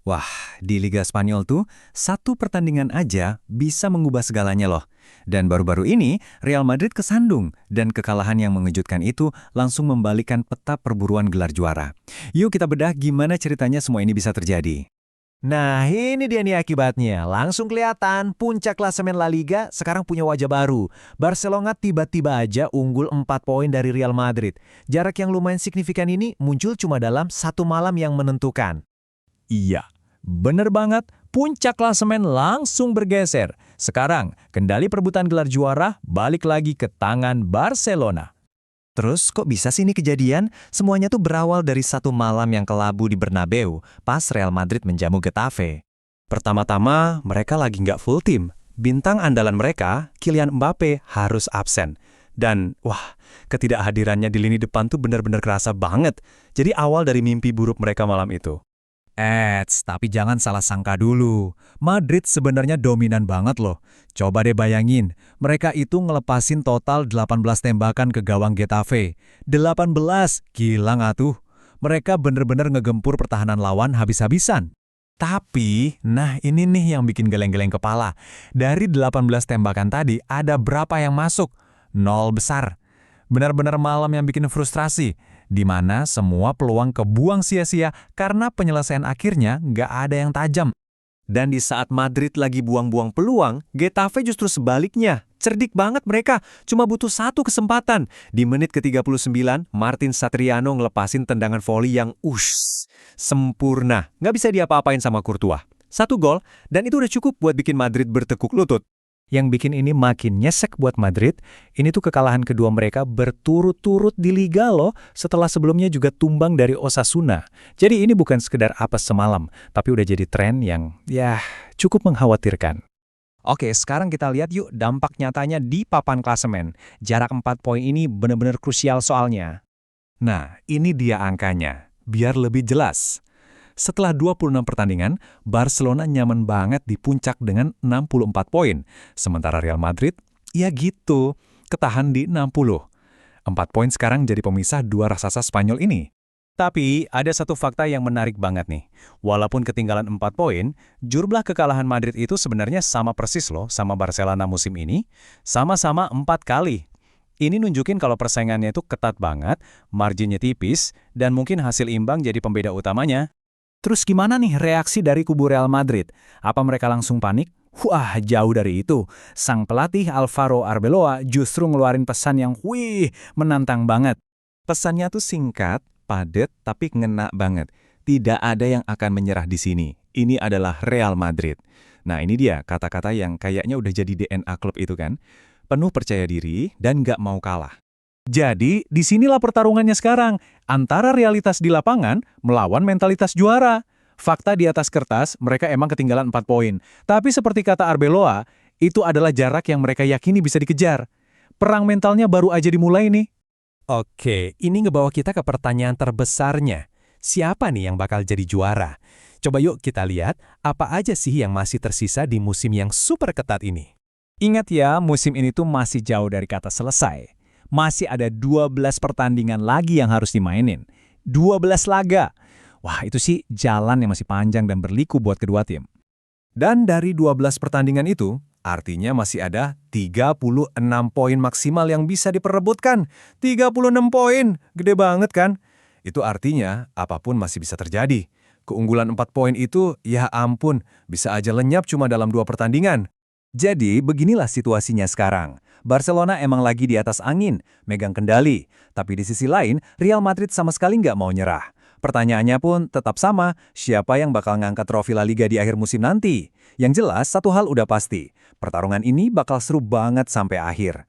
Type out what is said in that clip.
Wah, di Liga Spanyol tuh, satu pertandingan aja bisa mengubah segalanya loh. Dan baru-baru ini, Real Madrid kesandung, dan kekalahan yang mengejutkan itu langsung membalikan peta perburuan gelar juara. Yuk kita bedah gimana ceritanya semua ini bisa terjadi. Nah, ini dia nih akibatnya. Langsung kelihatan puncak klasemen La Liga sekarang punya wajah baru. Barcelona tiba-tiba aja unggul 4 poin dari Real Madrid. Jarak yang lumayan signifikan ini muncul cuma dalam satu malam yang menentukan. Iya, bener banget. Puncak klasemen langsung bergeser. Sekarang, kendali perebutan gelar juara balik lagi ke tangan Barcelona. Terus kok bisa sih ini kejadian? Semuanya tuh berawal dari satu malam yang kelabu di Bernabeu pas Real Madrid menjamu Getafe. Pertama-tama, mereka lagi nggak full tim. Bintang andalan mereka, Kylian Mbappe, harus absen. Dan, wah, ketidakhadirannya di lini depan tuh benar-benar kerasa banget. Jadi awal dari mimpi buruk mereka malam itu. Tapi jangan salah sangka dulu. Madrid sebenarnya dominan banget loh. Coba deh bayangin, mereka itu ngelepasin total 18 tembakan ke gawang Getafe. 18, gila nggak tuh? Mereka bener-bener ngegempur pertahanan lawan habis-habisan. Tapi, nah ini nih yang bikin geleng-geleng kepala. Dari 18 tembakan tadi, ada berapa yang masuk? 0 besar. Benar-benar malam yang bikin frustrasi, di mana semua peluang kebuang sia-sia karena penyelesaian akhirnya nggak ada yang tajam. Dan di saat Madrid lagi buang-buang peluang, Getafe justru sebaliknya. Cerdik banget mereka, cuma butuh satu kesempatan. Di menit ke-39, Martin Satriano ngelepasin tendangan voli yang sempurna. Nggak bisa diapa-apain sama Courtois. Satu gol, dan itu udah cukup buat bikin Madrid bertekuk lutut. Yang bikin ini makin nyesek buat Madrid, ini tuh kekalahan kedua mereka berturut-turut di Liga loh, setelah sebelumnya juga tumbang dari Osasuna. Jadi ini bukan sekedar apes semalam, tapi udah jadi tren yang, cukup mengkhawatirkan. Oke, sekarang kita lihat yuk dampak nyatanya di papan klasemen. Jarak 4 poin ini benar-benar krusial soalnya. Nah, ini dia angkanya. Biar lebih jelas. Setelah 26 pertandingan, Barcelona nyaman banget di puncak dengan 64 poin. Sementara Real Madrid, ya gitu, ketahan di 60. 4 poin sekarang jadi pemisah dua raksasa Spanyol ini. Tapi ada satu fakta yang menarik banget nih. Walaupun ketinggalan 4 poin, jumlah kekalahan Madrid itu sebenarnya sama persis loh sama Barcelona musim ini. Sama-sama 4 kali. Ini nunjukin kalau persaingannya itu ketat banget, marginnya tipis, dan mungkin hasil imbang jadi pembeda utamanya. Terus gimana nih reaksi dari kubu Real Madrid? Apa mereka langsung panik? Wah, jauh dari itu. Sang pelatih Alvaro Arbeloa justru ngeluarin pesan yang menantang banget. Pesannya tuh singkat, padat, tapi ngena banget. Tidak ada yang akan menyerah di sini. Ini adalah Real Madrid. Nah, ini dia kata-kata yang kayaknya udah jadi DNA klub itu kan. Penuh percaya diri dan nggak mau kalah. Jadi, disinilah pertarungannya sekarang, antara realitas di lapangan melawan mentalitas juara. Fakta di atas kertas, mereka emang ketinggalan 4 poin. Tapi seperti kata Arbeloa, itu adalah jarak yang mereka yakini bisa dikejar. Perang mentalnya baru aja dimulai nih. Oke, ini ngebawa kita ke pertanyaan terbesarnya. Siapa nih yang bakal jadi juara? Coba yuk kita lihat apa aja sih yang masih tersisa di musim yang super ketat ini. Ingat ya, musim ini tuh masih jauh dari kata selesai. Masih ada 12 pertandingan lagi yang harus dimainin. 12 laga. Wah, itu sih jalan yang masih panjang dan berliku buat kedua tim. Dan dari 12 pertandingan itu, artinya masih ada 36 poin maksimal yang bisa diperebutkan. 36 poin, gede banget kan? Itu artinya apapun masih bisa terjadi. Keunggulan 4 poin itu, ya ampun, bisa aja lenyap cuma dalam 2 pertandingan. Jadi, beginilah situasinya sekarang. Barcelona emang lagi di atas angin, megang kendali. Tapi di sisi lain, Real Madrid sama sekali nggak mau nyerah. Pertanyaannya pun tetap sama, siapa yang bakal ngangkat trofi La Liga di akhir musim nanti? Yang jelas, satu hal udah pasti. Pertarungan ini bakal seru banget sampai akhir.